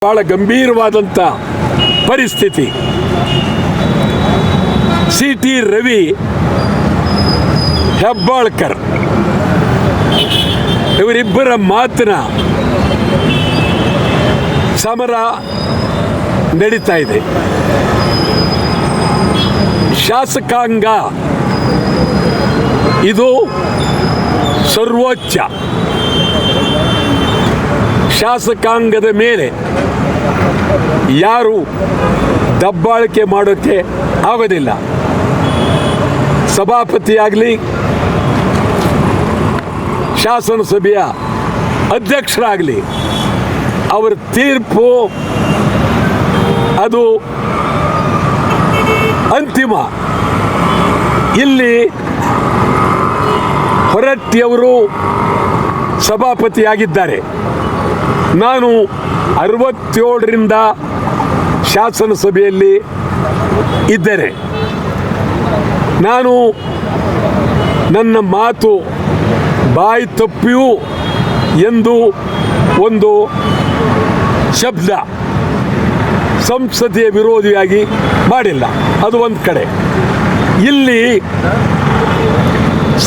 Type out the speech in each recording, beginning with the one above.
ಬಹಳ ಗಂಭೀರವಾದಂಥ ಪರಿಸ್ಥಿತಿ. CT ರವಿ, ಹೆಬ್ಬಾಳ್ಕರ್ ಇವರಿಬ್ಬರ ಮಾತಿನ ಸಮರ ನಡೀತಾ ಇದೆ. ಶಾಸಕಾಂಗ ಇದು ಸರ್ವೋಚ್ಚ. ಶಾಸಕಾಂಗದ ಮೇಲೆ ಯಾರು ದಬ್ಬಾಳಿಕೆ ಮಾಡೋಕ್ಕೆ ಆಗೋದಿಲ್ಲ. ಸಭಾಪತಿಯಾಗಲಿ, ಶಾಸನಸಭೆಯ ಅಧ್ಯಕ್ಷರಾಗಲಿ, ಅವರ ತೀರ್ಪು ಅದು ಅಂತಿಮ. ಇಲ್ಲಿ ಹೊರಟ್ಟಿಯವರು ಸಭಾಪತಿಯಾಗಿದ್ದಾರೆ. ನಾನು 67ರಿಂದ ಶಾಸನಸಭೆಯಲ್ಲಿ ಇದ್ದೇನೆ. ನಾನು ನನ್ನ ಮಾತು ಬಾಯಿ ತಪ್ಪಿಯೂ ಎಂದು ಒಂದು ಶಬ್ದ ಸಂಸದೀಯ ವಿರೋಧಿಯಾಗಿ ಮಾಡಿಲ್ಲ. ಅದು ಒಂದು ಕಡೆ. ಇಲ್ಲಿ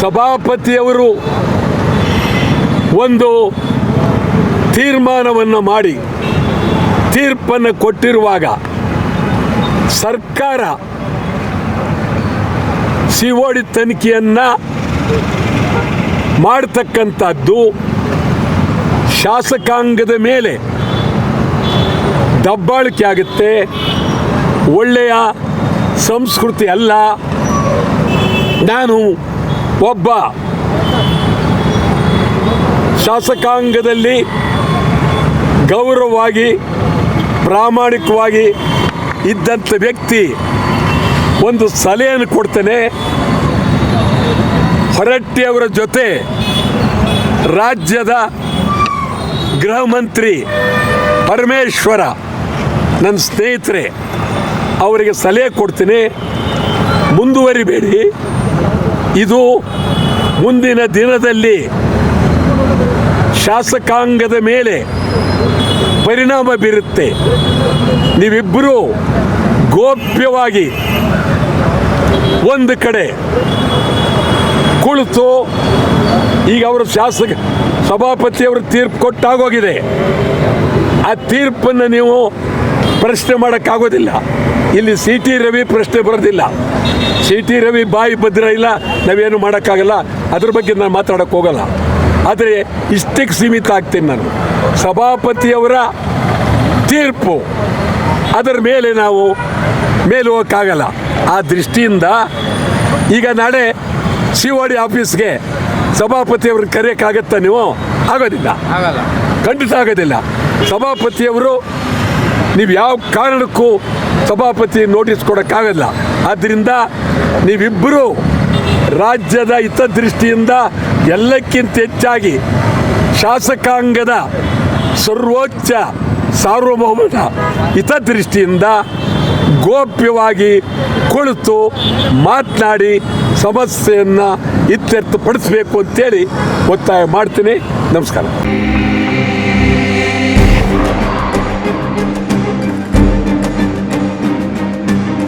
ಸಭಾಪತಿಯವರು ಒಂದು ತೀರ್ಮಾನವನ್ನು ಮಾಡಿ ತೀರ್ಪನ್ನು ಕೊಟ್ಟಿರುವಾಗ ಸರ್ಕಾರ COD ತನಿಖೆಯನ್ನು ಮಾಡತಕ್ಕಂಥದ್ದು ಶಾಸಕಾಂಗದ ಮೇಲೆ ದಬ್ಬಾಳಿಕೆ ಆಗುತ್ತೆ. ಒಳ್ಳೆಯ ಸಂಸ್ಕೃತಿ ಅಲ್ಲ. ನಾನು ಒಬ್ಬ ಶಾಸಕಾಂಗದಲ್ಲಿ ಗೌರವವಾಗಿ ಪ್ರಾಮಾಣಿಕವಾಗಿ ಇದ್ದಂಥ ವ್ಯಕ್ತಿ ಒಂದು ಸಲಹೆಯನ್ನು ಕೊಡ್ತೇನೆ. ಹೊರಟ್ಟಿಯವರ ಜೊತೆ ರಾಜ್ಯದ ಗೃಹ ಮಂತ್ರಿ ಪರಮೇಶ್ವರ ನನ್ನ ಸ್ನೇಹಿತರೆ, ಅವರಿಗೆ ಸಲಹೆ ಕೊಡ್ತೀನಿ. ಮುಂದುವರಿಬೇಡಿ. ಇದು ಮುಂದಿನ ದಿನದಲ್ಲಿ ಶಾಸಕಾಂಗದ ಮೇಲೆ ಪರಿಣಾಮ ಬೀರುತ್ತೆ. ನೀವಿಬ್ಬರೂ ಗೋಪ್ಯವಾಗಿ ಒಂದು ಕಡೆ ಕುಳಿತು, ಈಗ ಅವರು ಸಭಾಪತಿಯವರು ತೀರ್ಪು ಕೊಟ್ಟಾಗೋಗಿದೆ. ಆ ತೀರ್ಪನ್ನು ನೀವು ಪ್ರಶ್ನೆ ಮಾಡೋಕ್ಕಾಗೋದಿಲ್ಲ. ಇಲ್ಲಿ CT ರವಿ ಪ್ರಶ್ನೆ ಬರೋದಿಲ್ಲ. CT ರವಿ ಬಾಯಿ ಭದ್ರ ಇಲ್ಲ, ನಾವೇನು ಮಾಡೋಕ್ಕಾಗಲ್ಲ. ಅದ್ರ ಬಗ್ಗೆ ನಾನು ಮಾತಾಡೋಕ್ಕೆ ಹೋಗಲ್ಲ. ಆದರೆ ಇಷ್ಟಕ್ಕೆ ಸೀಮಿತ ಆಗ್ತೀನಿ ನಾನು. ಸಭಾಪತಿಯವರ ತೀರ್ಪು, ಅದರ ಮೇಲೆ ನಾವು ಮೇಲೆ ಹೋಗೋಕ್ಕಾಗಲ್ಲ. ಆ ದೃಷ್ಟಿಯಿಂದ ಈಗ ನಾಳೆ COD ಆಫೀಸ್ಗೆ ಸಭಾಪತಿಯವ್ರನ್ನ ಕರೆಯೋಕ್ಕಾಗತ್ತಾ ನೀವು? ಆಗೋದಿಲ್ಲ, ಖಂಡಿತ ಆಗೋದಿಲ್ಲ. ಸಭಾಪತಿಯವರು ನೀವು ಯಾವ ಕಾರಣಕ್ಕೂ ಸಭಾಪತಿ ನೋಟಿಸ್ ಕೊಡೋಕ್ಕಾಗಲ್ಲ. ಆದ್ದರಿಂದ ನೀವಿಬ್ಬರು ರಾಜ್ಯದ ಹಿತದೃಷ್ಟಿಯಿಂದ ಎಲ್ಲಕ್ಕಿಂತ ಹೆಚ್ಚಾಗಿ ಶಾಸಕಾಂಗದ ಸರ್ವೋಚ್ಚ ಸಾರ್ವಭೌಮದ ಹಿತದೃಷ್ಟಿಯಿಂದ ಗೋಪ್ಯವಾಗಿ ಕುಳಿತು ಮಾತನಾಡಿ ಸಮಸ್ಯೆಯನ್ನು ಇತ್ಯರ್ಥಪಡಿಸಬೇಕು ಅಂತೇಳಿ ಒತ್ತಾಯ ಮಾಡ್ತೀನಿ. ನಮಸ್ಕಾರ.